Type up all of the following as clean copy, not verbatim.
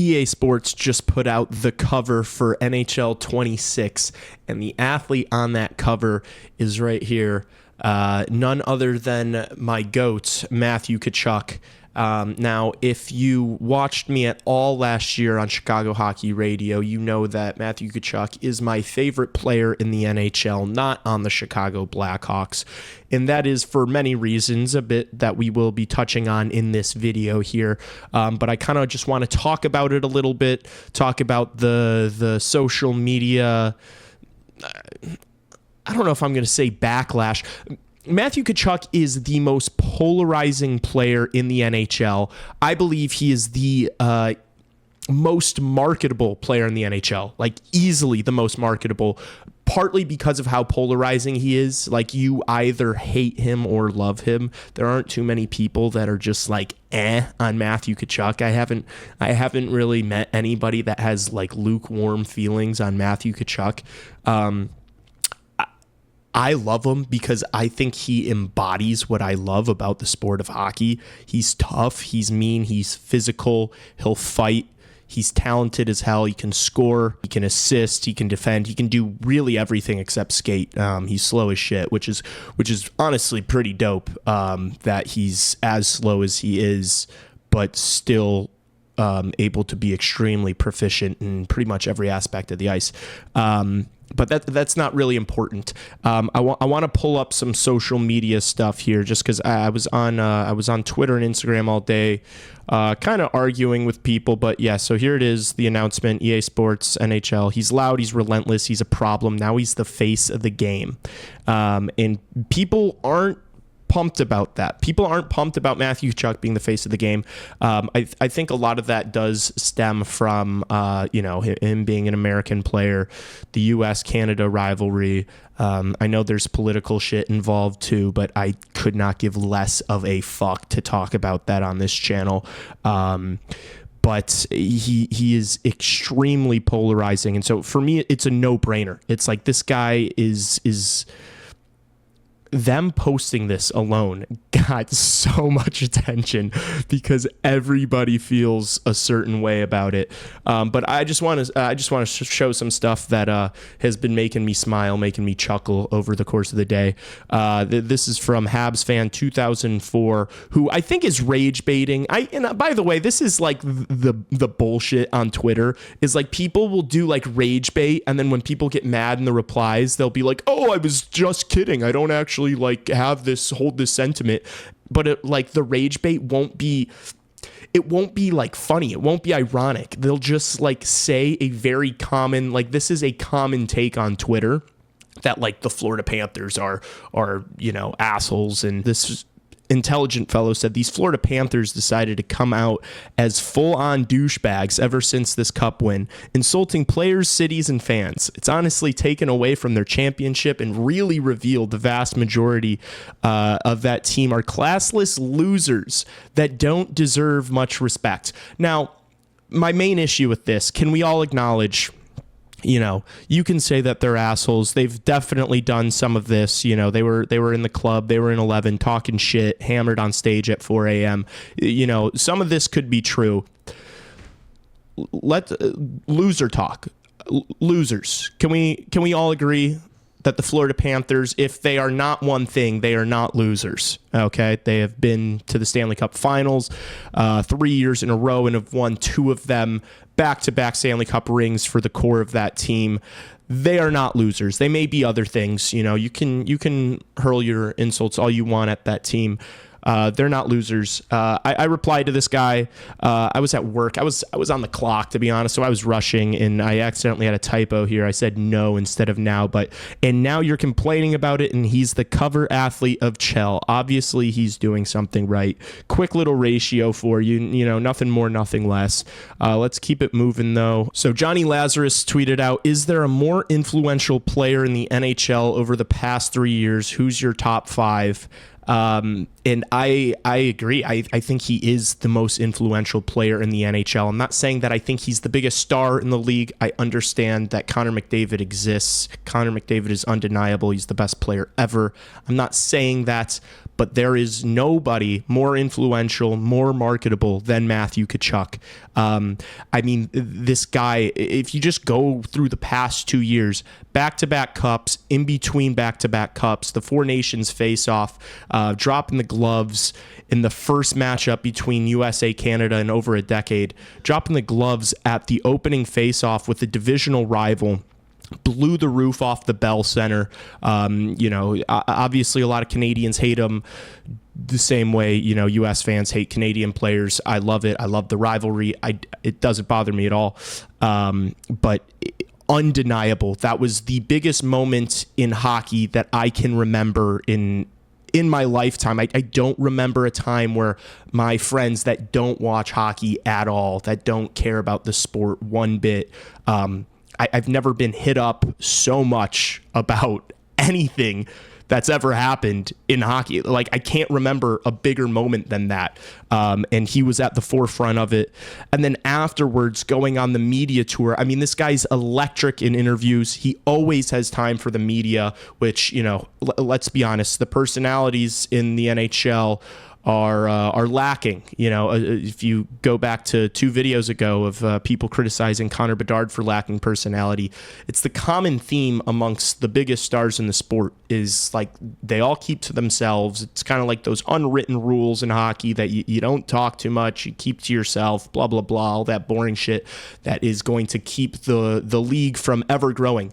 EA Sports just put out the cover for NHL 26, and the athlete on that cover is right here. None other than my GOAT, Mathew Tkachuk. Now, if you watched me at all last year on Chicago Hockey Radio, you know that Mathew Tkachuk is my favorite player in the NHL, not on the Chicago Blackhawks. And that is for many reasons, a bit that we will be touching on in this video here. But I kind of just want to talk about it a little bit, talk about the social media. I don't know if I'm going to say backlash. Mathew Tkachuk is the most polarizing player in the NHL. I believe he is the most marketable player in the NHL, like easily the most marketable, partly because of how polarizing he is. Like, you either hate him or love him. There aren't too many people that are just like on Mathew Tkachuk. I haven't really met anybody that has like lukewarm feelings on Mathew Tkachuk. I love him because I think he embodies what I love about the sport of hockey. He's tough, he's mean, he's physical, he'll fight, he's talented as hell, he can score, he can assist, he can defend, he can do really everything except skate. He's slow as shit, which is honestly pretty dope, that he's as slow as he is, but still able to be extremely proficient in pretty much every aspect of the ice. But that's not really important. I want to pull up some social media stuff here, just because I was on Twitter and Instagram all day, kind of arguing with people. But yeah, so here it is, the announcement: EA Sports NHL. He's loud, he's relentless, he's a problem. Now he's the face of the game, and people aren't pumped about that. People aren't pumped about Mathew Tkachuk being the face of the game. I think a lot of that does stem from him being an American player, the U.S.-Canada rivalry. I know there's political shit involved too, but I could not give less of a fuck to talk about that on this channel. But he is extremely polarizing, and so for me, it's a no-brainer. It's like, this guy is them posting this alone got so much attention because everybody feels a certain way about it. But I just want to show some stuff that has been making me smile, making me chuckle over the course of the day. This is from Habs fan 2004, who I think is rage baiting. And by the way, this is like the bullshit on Twitter, is like, people will do like rage bait, and then when people get mad in the replies, they'll be like, "Oh, I was just kidding. I don't actually like hold this sentiment." But like, the rage bait won't be like funny, it won't be ironic. They'll just like say a very common, like, this is a common take on Twitter, that like the Florida Panthers are assholes. And this intelligent fellow said these Florida Panthers decided to come out as full-on douchebags ever since this cup win, insulting players, cities, and fans. It's honestly taken away from their championship and really revealed the vast majority of that team are classless losers that don't deserve much respect. Now, my main issue with this, can we all acknowledge, you can say that they're assholes. They've definitely done some of this. They were in the club, they were in 11 talking shit, hammered on stage at 4 a.m. Some of this could be true. Loser talk. Losers. Can we all agree that the Florida Panthers, if they are not one thing, they are not losers? Okay, they have been to the Stanley Cup Finals 3 years in a row and have won 2 of them, back-to-back Stanley Cup rings for the core of that team. They are not losers. They may be other things. You can hurl your insults all you want at that team. They're not losers. I replied to this guy. I was at work. I was on the clock, to be honest, so I was rushing, and I accidentally had a typo here. I said no instead of now, and now you're complaining about it, and he's the cover athlete of Chell. Obviously, he's doing something right. Quick little ratio for you, nothing more, nothing less. Let's keep it moving, though. So Johnny Lazarus tweeted out, "Is there a more influential player in the NHL over the past 3 years? Who's your top 5? And I agree. I think he is the most influential player in the NHL. I'm not saying that I think he's the biggest star in the league. I understand that Connor McDavid exists. Connor McDavid is undeniable. He's the best player ever. I'm not saying that, but there is nobody more influential, more marketable than Mathew Tkachuk. I mean, this guy, if you just go through the past 2 years, back-to-back cups, in between back-to-back cups, the Four Nations face-off, dropping the gloves in the first matchup between USA, Canada in over a decade, dropping the gloves at the opening face-off with a divisional rival, blew the roof off the Bell Center. Obviously a lot of Canadians hate him the same way, U.S. fans hate Canadian players. I love it. I love the rivalry. It doesn't bother me at all. But undeniable. That was the biggest moment in hockey that I can remember in my lifetime. I don't remember a time where my friends that don't watch hockey at all, that don't care about the sport one bit, I've never been hit up so much about anything that's ever happened in hockey. Like, I can't remember a bigger moment than that. And he was at the forefront of it. And then afterwards, going on the media tour, I mean, this guy's electric in interviews. He always has time for the media, which, let's be honest, the personalities in the NHL are lacking. If you go back to 2 videos ago of people criticizing Connor Bedard for lacking personality, it's the common theme amongst the biggest stars in the sport is like they all keep to themselves. It's kind of like those unwritten rules in hockey that you don't talk too much, you keep to yourself, blah, blah, blah, all that boring shit that is going to keep the league from ever growing.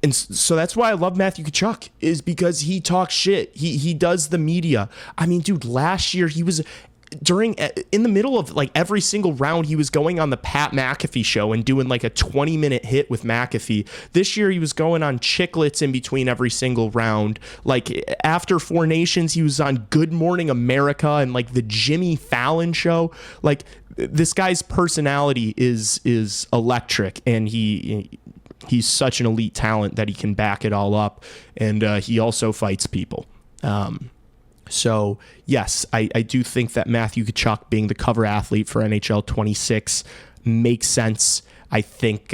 And so that's why I love Mathew Tkachuk, is because he talks shit. He does the media. I mean, dude, last year he was in the middle of like every single round, he was going on the Pat McAfee show and doing like a 20-minute hit with McAfee. This year he was going on Chiclets in between every single round. Like after Four Nations, he was on Good Morning America and like the Jimmy Fallon show. Like this guy's personality is electric, and he's such an elite talent that he can back it all up, and he also fights people. So, yes, I do think that Mathew Tkachuk being the cover athlete for NHL 26 makes sense. I think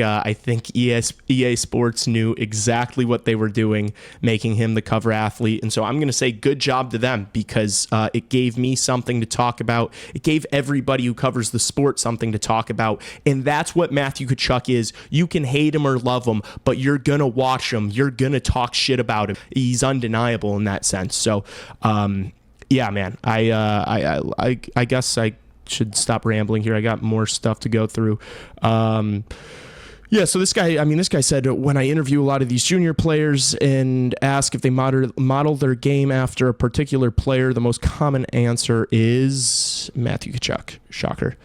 EA Sports knew exactly what they were doing, making him the cover athlete. And so I'm going to say good job to them, because it gave me something to talk about. It gave everybody who covers the sport something to talk about. And that's what Mathew Tkachuk is. You can hate him or love him, but you're going to watch him. You're going to talk shit about him. He's undeniable in that sense. So, yeah, man, I guess I should stop rambling here. I got more stuff to go through. So this guy said, when I interview a lot of these junior players and ask if they model their game after a particular player, the most common answer is Mathew Tkachuk. Shocker.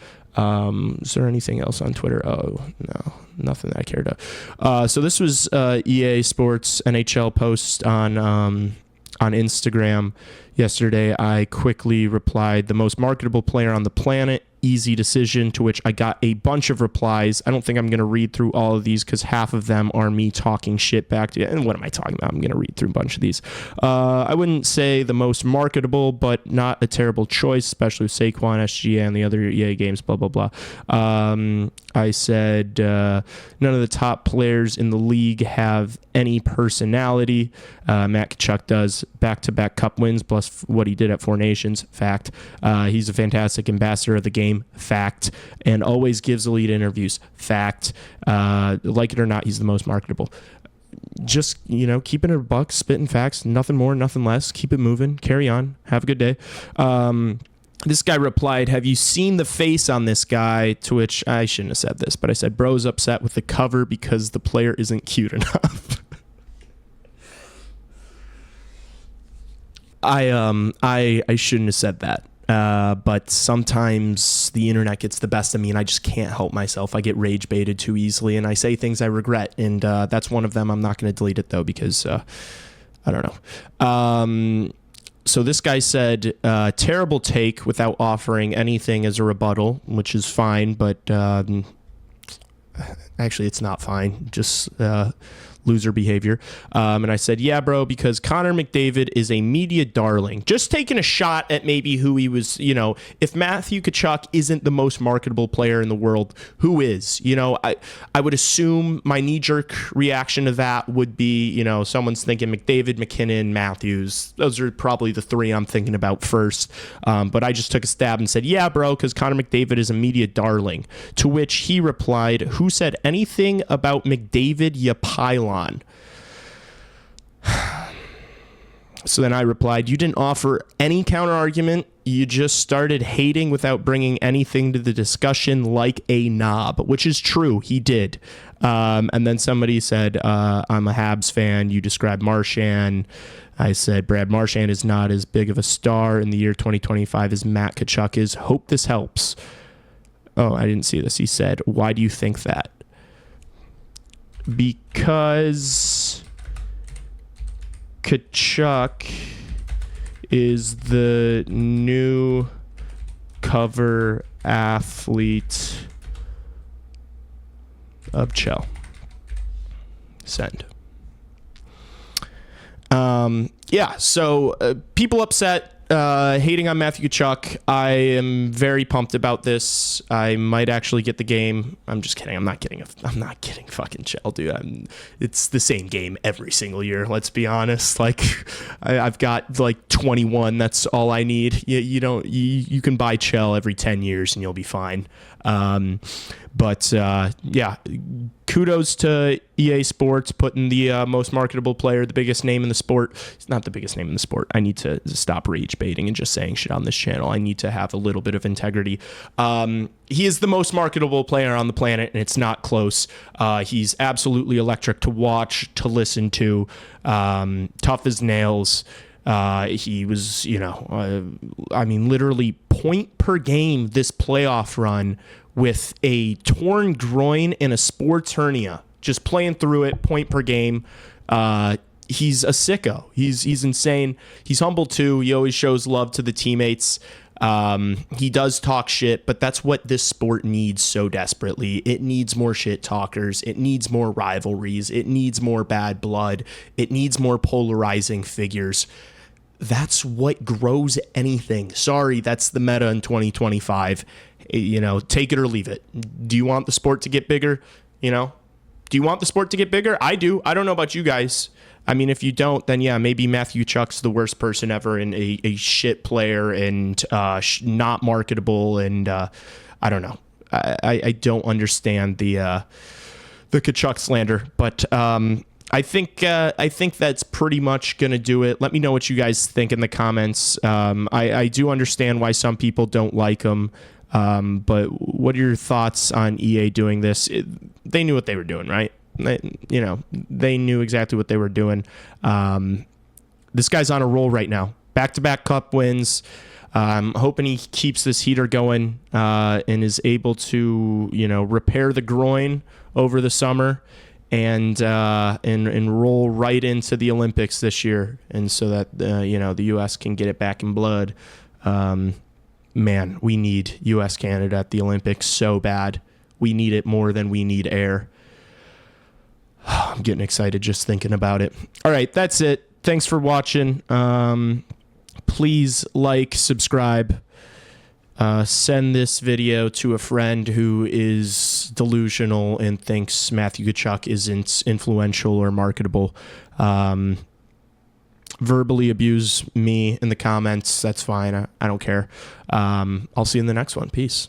Is there anything else on Twitter? Oh, no, nothing that I cared about. So this was EA Sports NHL post on Instagram yesterday. I quickly replied, the most marketable player on the planet, easy decision, to which I got a bunch of replies. I don't think I'm going to read through all of these because half of them are me talking shit back to you. And what am I talking about? I'm going to read through a bunch of these. I wouldn't say the most marketable, but not a terrible choice, especially with Saquon, SGA, and the other EA games, blah, blah, blah. I said none of the top players in the league have any personality. Matt Tkachuk does back-to-back cup wins plus what he did at Four Nations. Fact. He's a fantastic ambassador of the game. Fact. And always gives elite interviews. Fact. Like it or not, he's the most marketable. Just, keeping it a buck, spitting facts, nothing more, nothing less. Keep it moving. Carry on. Have a good day. This guy replied, have you seen the face on this guy? To which I shouldn't have said this, but I said, bro's upset with the cover because the player isn't cute enough. I shouldn't have said that. But sometimes the internet gets the best of me and I just can't help myself. I get rage baited too easily and I say things I regret. And that's one of them. I'm not going to delete it though, because I don't know. So this guy said, terrible take without offering anything as a rebuttal, which is fine. But actually, it's not fine. Just loser behavior. And I said, yeah, bro, because Connor McDavid is a media darling. Just taking a shot at maybe who he was, if Mathew Tkachuk isn't the most marketable player in the world, who is? I would assume my knee-jerk reaction to that would be, someone's thinking McDavid, McKinnon, Matthews. Those are probably the three I'm thinking about first. But I just took a stab and said, yeah, bro, because Connor McDavid is a media darling. To which he replied, who said anything about McDavid, ya pylon? So then I replied, you didn't offer any counter argument. You just started hating without bringing anything to the discussion like a knob, which is true. He did. And then somebody said, I'm a Habs fan. You described Marchand. I said, Brad Marchand is not as big of a star in the year 2025 as Matt Tkachuk is. Hope this helps. Oh, I didn't see this. He said, why do you think that? Because Tkachuk is the new cover athlete of Chell. Send. So people upset, hating on Mathew Tkachuk. I am very pumped about this. I might actually get the game. I'm just kidding. I'm not getting fucking Chell, dude. It's the same game every single year. Let's be honest. Like I've got like 21. That's all I need. You can buy Chell every 10 years and you'll be fine. Kudos to EA Sports putting the most marketable player, the biggest name in the sport. It's not the biggest name in the sport. I need to stop rage baiting and just saying shit on this channel. I need to have a little bit of integrity. He is the most marketable player on the planet, and it's not close. He's absolutely electric to watch, to listen to, tough as nails. He was, literally point per game this playoff run with a torn groin and a sports hernia, just playing through it, point per game. He's a sicko. He's insane. He's humble too. He always shows love to the teammates. He does talk shit, but that's what this sport needs so desperately. It needs more shit talkers. It needs more rivalries. It needs more bad blood. It needs more polarizing figures. That's what grows anything. Sorry, that's the meta in 2025. Take it or leave it. Do you want the sport to get bigger? Do you want the sport to get bigger? I do. I don't know about you guys. I mean, if you don't, then yeah, maybe Mathew Tkachuk's the worst person ever and a shit player and not marketable. And I don't know. I don't understand the Tkachuk slander, but I think that's pretty much going to do it. Let me know what you guys think in the comments. I do understand why some people don't like him. But what are your thoughts on EA doing this? They knew what they were doing, right? They knew exactly what they were doing. This guy's on a roll right now. Back-to-back cup wins. Hoping he keeps this heater going and is able to, repair the groin over the summer and roll right into the Olympics this year, and so that the U.S. can get it back in blood. Man, we need U.S. Canada at the Olympics so bad. We need it more than we need air. I'm getting excited just thinking about it. All right, that's it. Thanks for watching. Please like, subscribe, send this video to a friend who is delusional and thinks Mathew Tkachuk isn't influential or marketable. Verbally abuse me in the comments. That's fine. I don't care. I'll see you in the next one. Peace.